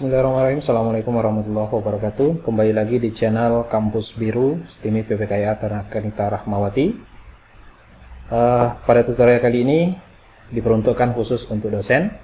Bismillahirrahmanirrahim. Assalamualaikum warahmatullahi wabarakatuh. Kembali lagi di channel Kampus Biru STIMI PPKIA Ternakkanita Rahmawati. Pada tutorial kali ini diperuntukkan khusus untuk dosen.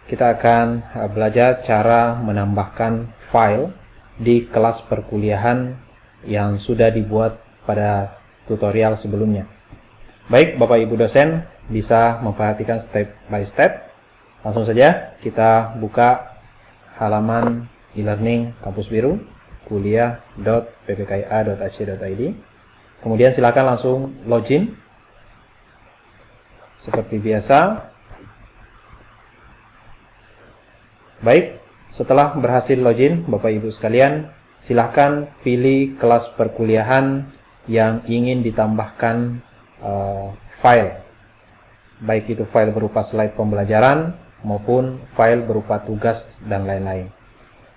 Kita akan belajar cara menambahkan file di kelas perkuliahan yang sudah dibuat pada tutorial sebelumnya. Baik, Bapak Ibu dosen bisa memperhatikan step by step. Langsung saja kita buka halaman e-learning Kampus Biru kuliah.ppkia.ac.id. Kemudian silakan langsung login seperti biasa. Baik, setelah berhasil login, Bapak Ibu sekalian, silakan pilih kelas perkuliahan yang ingin ditambahkan file. Baik itu file berupa slide pembelajaran maupun file berupa tugas dan lain-lain.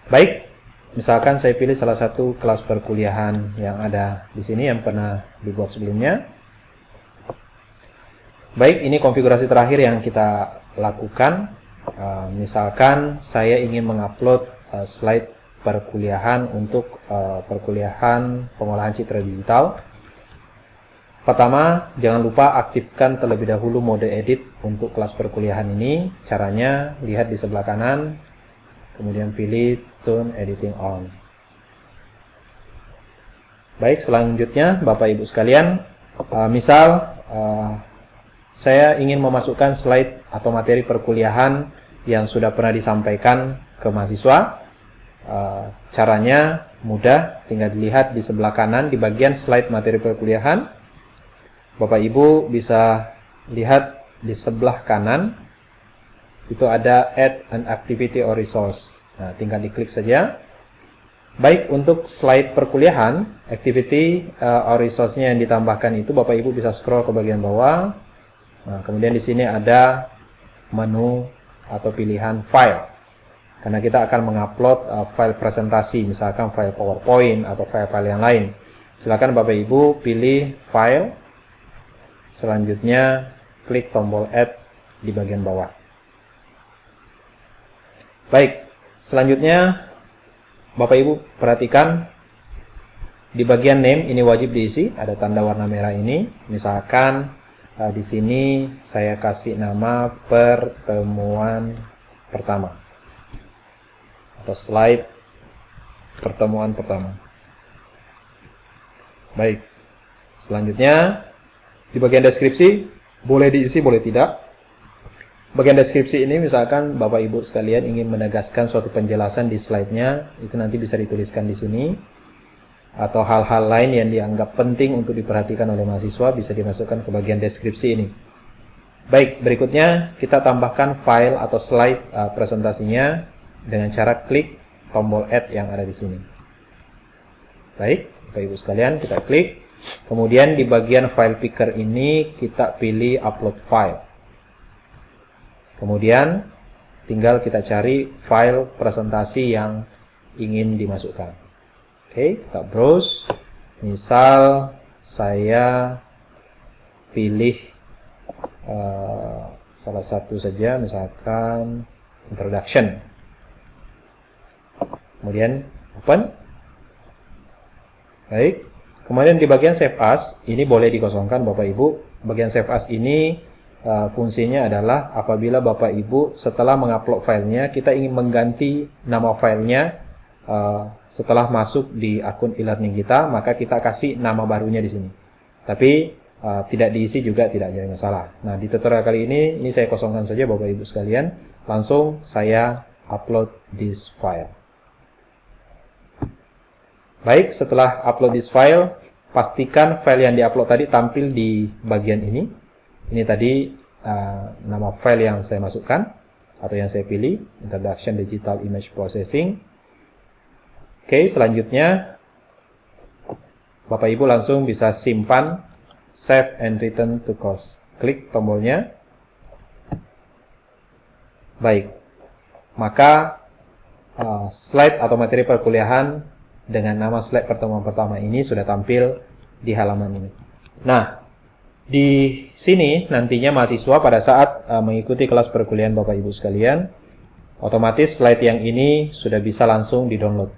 Baik, misalkan saya pilih salah satu kelas perkuliahan yang ada di sini yang pernah dibuat sebelumnya. Baik, ini konfigurasi terakhir yang kita lakukan. Misalkan saya ingin mengupload slide perkuliahan untuk perkuliahan pengolahan citra digital. Pertama, jangan lupa aktifkan terlebih dahulu mode edit untuk kelas perkuliahan ini. Caranya, lihat di sebelah kanan, kemudian pilih Turn Editing On. Baik, selanjutnya Bapak Ibu sekalian, misal saya ingin memasukkan slide atau materi perkuliahan yang sudah pernah disampaikan ke mahasiswa. Caranya mudah, tinggal dilihat di sebelah kanan di bagian slide materi perkuliahan. Bapak Ibu bisa lihat di sebelah kanan itu ada Add an Activity or Resource. Nah, tinggal diklik saja. Baik, untuk slide perkuliahan, activity or resource-nya yang ditambahkan itu Bapak Ibu bisa scroll ke bagian bawah. Nah, kemudian di sini ada menu atau pilihan file. Karena kita akan mengupload file presentasi, misalkan file PowerPoint atau file-file yang lain. Silakan Bapak Ibu pilih file. Selanjutnya, klik tombol Add di bagian bawah. Baik, selanjutnya Bapak Ibu perhatikan di bagian name ini wajib diisi, ada tanda warna merah ini. Misalkan di sini saya kasih nama pertemuan pertama atau slide pertemuan pertama. Baik, selanjutnya di bagian deskripsi, boleh diisi, boleh tidak. Bagian deskripsi ini misalkan Bapak Ibu sekalian ingin menegaskan suatu penjelasan di slide-nya, itu nanti bisa dituliskan di sini. Atau hal-hal lain yang dianggap penting untuk diperhatikan oleh mahasiswa bisa dimasukkan ke bagian deskripsi ini. Baik, berikutnya kita tambahkan file atau slide presentasinya dengan cara klik tombol Add yang ada di sini. Baik, Bapak Ibu sekalian, kita klik. Kemudian di bagian file picker ini kita pilih upload file. Kemudian tinggal kita cari file presentasi yang ingin dimasukkan. Oke, kita browse. Misal saya pilih salah satu saja, misalkan introduction. Kemudian open. Baik. Kemudian di bagian Save As, ini boleh dikosongkan Bapak Ibu. Bagian Save As ini fungsinya adalah apabila Bapak Ibu setelah mengupload filenya, kita ingin mengganti nama filenya setelah masuk di akun e-learning kita, maka kita kasih nama barunya di sini. Tapi tidak diisi juga tidak ada masalah. Nah, di tutorial kali ini saya kosongkan saja Bapak Ibu sekalian. Langsung saya upload this file. Baik, setelah upload this file, pastikan file yang diupload tadi tampil di bagian ini. Ini tadi nama file yang saya masukkan atau yang saya pilih, Introduction Digital Image Processing. Oke, selanjutnya Bapak Ibu langsung bisa simpan, save and return to course. Klik tombolnya. Baik, maka slide atau materi perkuliahan dengan nama slide pertemuan pertama ini sudah tampil di halaman ini. Nah, di sini nantinya mahasiswa pada saat mengikuti kelas perkuliahan Bapak Ibu sekalian, otomatis slide yang ini sudah bisa langsung di-download.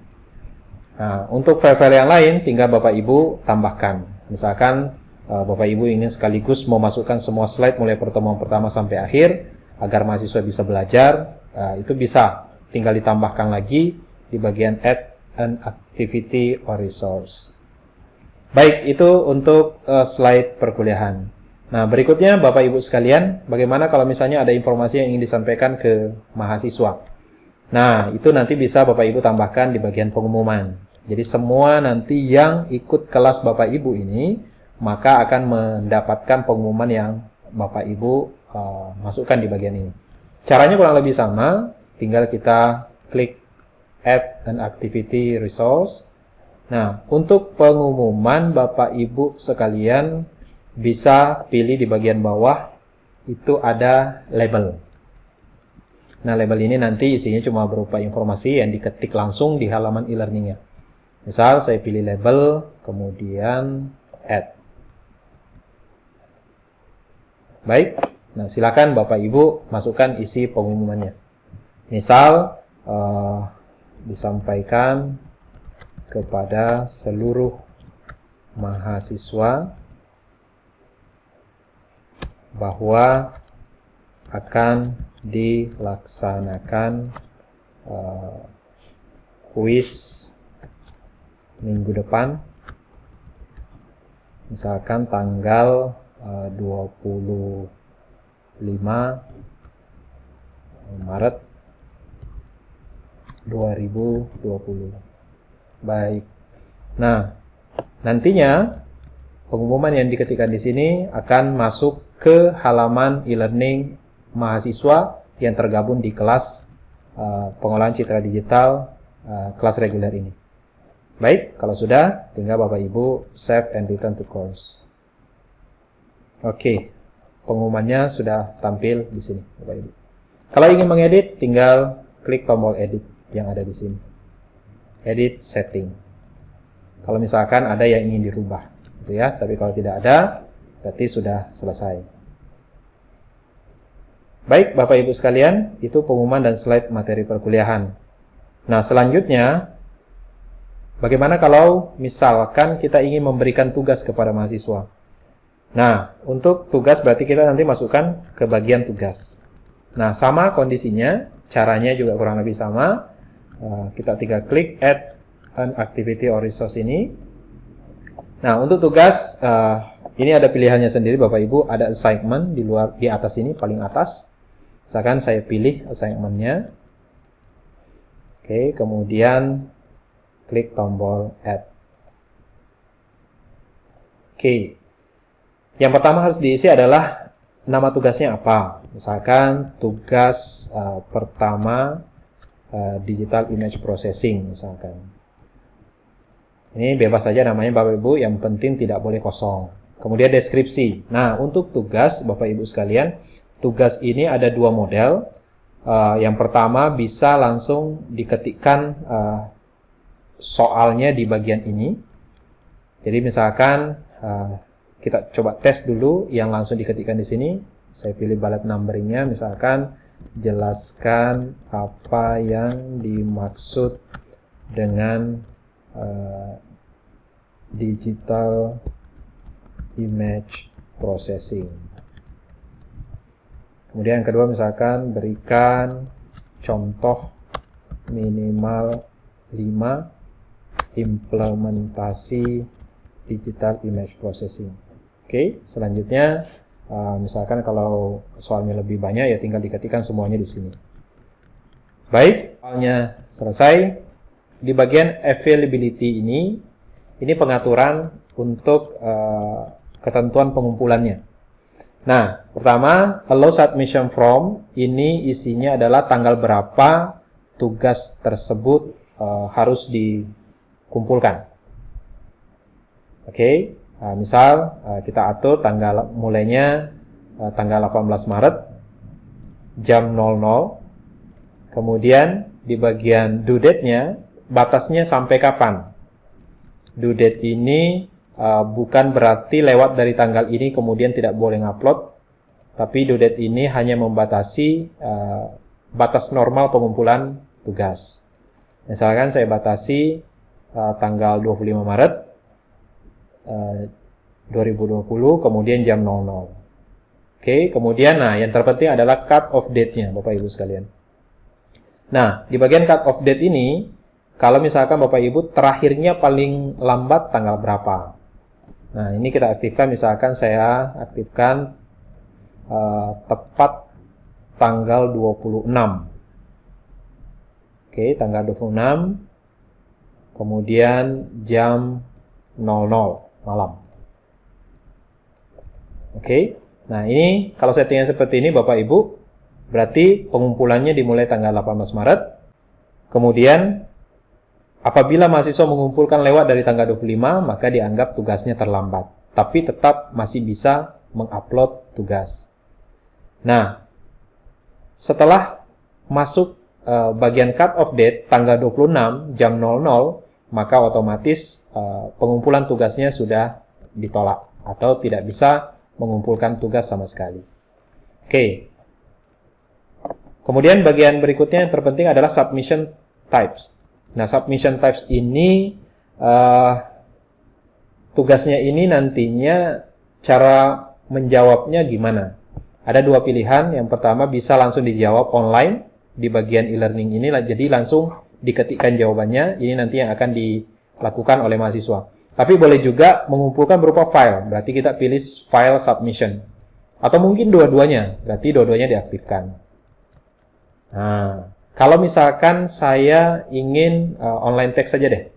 Nah, untuk file-file yang lain tinggal Bapak Ibu tambahkan. Misalkan Bapak Ibu ingin sekaligus memasukkan semua slide mulai pertemuan pertama sampai akhir agar mahasiswa bisa belajar, itu bisa tinggal ditambahkan lagi di bagian Add an Activity or Resource. Baik, itu untuk slide perkuliahan. Nah, berikutnya Bapak Ibu sekalian, bagaimana kalau misalnya ada informasi yang ingin disampaikan ke mahasiswa? Nah, itu nanti bisa Bapak Ibu tambahkan di bagian pengumuman. Jadi semua nanti yang ikut kelas Bapak Ibu ini, maka akan mendapatkan pengumuman yang Bapak Ibu masukkan di bagian ini. Caranya kurang lebih sama, tinggal kita klik Add an Activity Resource. Nah, untuk pengumuman Bapak Ibu sekalian bisa pilih di bagian bawah, itu ada label. Nah, label ini nanti isinya cuma berupa informasi yang diketik langsung di halaman e-learning-nya. Misal, saya pilih label, kemudian Add. Baik, nah silakan Bapak Ibu masukkan isi pengumumannya. Misal, disampaikan kepada seluruh mahasiswa bahwa akan dilaksanakan kuis minggu depan, misalkan tanggal 25 Maret 2020. Baik. Nah, nantinya pengumuman yang diketikkan di sini akan masuk ke halaman e-learning mahasiswa yang tergabung di kelas pengolahan citra digital kelas reguler ini. Baik, kalau sudah, tinggal Bapak Ibu save and return to course. Oke, pengumumannya sudah tampil di sini, Bapak Ibu. Kalau ingin mengedit, tinggal klik tombol edit yang ada di sini. Edit setting. Kalau misalkan ada yang ingin dirubah, gitu ya. Tapi kalau tidak ada, berarti sudah selesai. Baik, Bapak Ibu sekalian, itu pengumuman dan slide materi perkuliahan. Nah, selanjutnya, bagaimana kalau misalkan kita ingin memberikan tugas kepada mahasiswa? Nah, untuk tugas berarti kita nanti masukkan ke bagian tugas. Nah, sama kondisinya, caranya juga kurang lebih sama. Kita tinggal klik Add an Activity or Resource ini. Nah, untuk tugas, ini ada pilihannya sendiri Bapak Ibu. Ada assignment di atas ini, paling atas. Misalkan saya pilih assignment-nya. Oke, kemudian klik tombol Add. Oke. Yang pertama harus diisi adalah nama tugasnya apa. Misalkan tugas pertama Digital Image Processing misalkan. Ini bebas saja namanya Bapak Ibu, yang penting tidak boleh kosong. Kemudian deskripsi. Nah, untuk tugas Bapak Ibu sekalian, tugas ini ada dua model. Yang pertama bisa langsung diketikkan soalnya di bagian ini. Jadi misalkan kita coba tes dulu yang langsung diketikkan di sini. Saya pilih bullet numbering-nya, misalkan jelaskan apa yang dimaksud dengan digital image processing. Kemudian yang kedua misalkan berikan contoh minimal 5 implementasi digital image processing. Oke, selanjutnya misalkan kalau soalnya lebih banyak ya tinggal diketikkan semuanya di sini. Baik, soalnya selesai. Di bagian availability ini pengaturan untuk ketentuan pengumpulannya. Nah, pertama, allow submission from, ini isinya adalah tanggal berapa tugas tersebut harus dikumpulkan. Oke, misal kita atur tanggal mulainya tanggal 18 Maret jam 00. Kemudian di bagian due date-nya batasnya sampai kapan. Due date ini bukan berarti lewat dari tanggal ini kemudian tidak boleh ngupload, tapi due date ini hanya membatasi batas normal pengumpulan tugas. Misalkan saya batasi tanggal 25 Maret 2020, kemudian jam 00. Oke, kemudian yang terpenting adalah cut off date-nya, Bapak Ibu sekalian. Nah, di bagian cut off date ini, kalau misalkan Bapak Ibu terakhirnya paling lambat tanggal berapa? Nah, ini kita aktifkan, misalkan saya aktifkan tepat tanggal 26. Oke, tanggal 26, kemudian jam 00 malam. Oke, nah ini kalau settingan seperti ini Bapak Ibu, berarti pengumpulannya dimulai tanggal 18 Maret. Kemudian apabila mahasiswa mengumpulkan lewat dari tanggal 25, maka dianggap tugasnya terlambat. Tapi tetap masih bisa mengupload tugas. Nah, setelah masuk bagian cut off date tanggal 26 jam 00, maka otomatis pengumpulan tugasnya sudah ditolak atau tidak bisa mengumpulkan tugas sama sekali. Oke. Kemudian bagian berikutnya yang terpenting adalah submission types. Nah, submission types ini tugasnya ini nantinya cara menjawabnya gimana? Ada dua pilihan. Yang pertama bisa langsung dijawab online di bagian e-learning ini, jadi langsung diketikkan jawabannya. Ini nanti yang akan dilakukan oleh mahasiswa. Tapi boleh juga mengumpulkan berupa file. Berarti kita pilih file submission. Atau mungkin dua-duanya. Berarti dua-duanya diaktifkan. Nah, kalau misalkan saya ingin online text saja deh.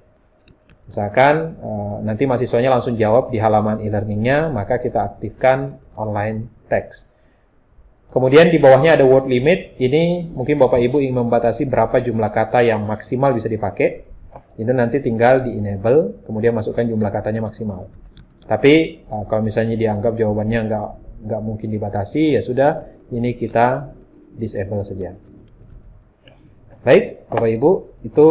Misalkan nanti mahasiswanya langsung jawab di halaman e-learningnya, maka kita aktifkan online text. Kemudian di bawahnya ada word limit. Ini mungkin Bapak Ibu ingin membatasi berapa jumlah kata yang maksimal bisa dipakai. Itu nanti tinggal di enable, kemudian masukkan jumlah katanya maksimal. Tapi kalau misalnya dianggap jawabannya nggak mungkin dibatasi, ya sudah, ini kita disable saja. Baik, Bapak Ibu, itu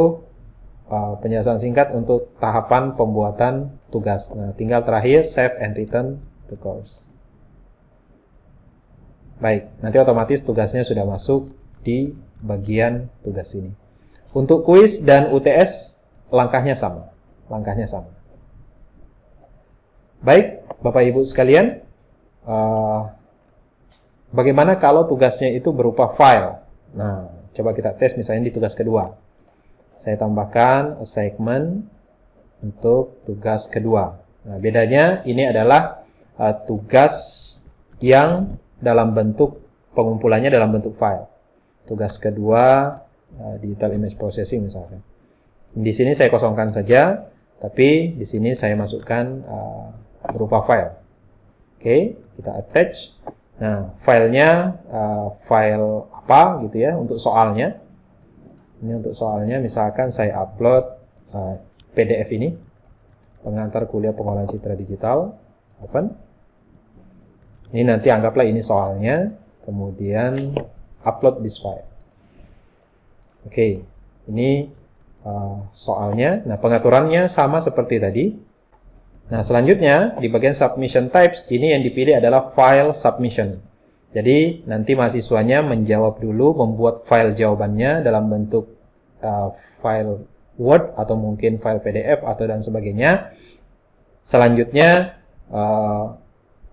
penjelasan singkat untuk tahapan pembuatan tugas. Nah, tinggal terakhir save and return to course. Baik, nanti otomatis tugasnya sudah masuk di bagian tugas ini. Untuk kuis dan UTS langkahnya sama. Baik, Bapak Ibu sekalian, bagaimana kalau tugasnya itu berupa file? Nah, coba kita tes misalnya di tugas kedua. Saya tambahkan assignment untuk tugas kedua. Nah, bedanya ini adalah tugas yang dalam bentuk pengumpulannya dalam bentuk file. Tugas kedua digital image processing misalkan. Di sini saya kosongkan saja, tapi di sini saya masukkan berupa file. Oke, kita attach. Nah, filenya file apa gitu ya untuk soalnya. Ini untuk soalnya, misalkan saya upload PDF ini, pengantar kuliah pengolahan citra digital, open. Ini nanti anggaplah ini soalnya, kemudian upload this file. Oke, ini soalnya. Nah, pengaturannya sama seperti tadi. Nah, selanjutnya di bagian submission types, ini yang dipilih adalah file submission. Jadi, nanti mahasiswanya menjawab dulu, membuat file jawabannya dalam bentuk file Word atau mungkin file PDF atau dan sebagainya. Selanjutnya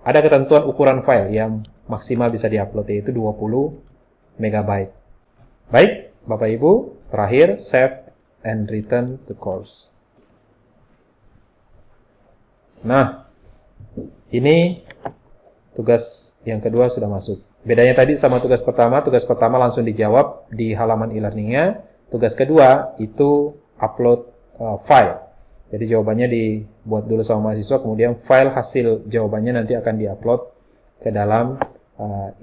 ada ketentuan ukuran file yang maksimal bisa diupload, yaitu 20 MB. Baik, Bapak Ibu, terakhir save and return to course. Nah, ini tugas yang kedua sudah masuk. Bedanya tadi sama tugas pertama langsung dijawab di halaman e-learningnya. Tugas kedua itu upload file. Jadi jawabannya dibuat dulu sama mahasiswa, kemudian file hasil jawabannya nanti akan diupload ke dalam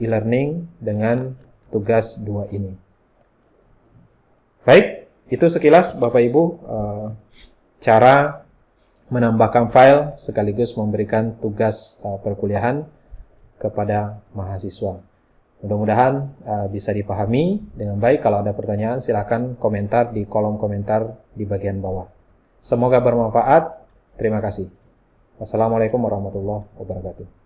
e-learning dengan tugas 2 ini. Baik, itu sekilas Bapak Ibu cara menambahkan file sekaligus memberikan tugas perkuliahan kepada mahasiswa. Mudah-mudahan bisa dipahami dengan baik. Kalau ada pertanyaan silakan komentar di kolom komentar di bagian bawah. Semoga bermanfaat. Terima kasih. Wassalamualaikum warahmatullahi wabarakatuh.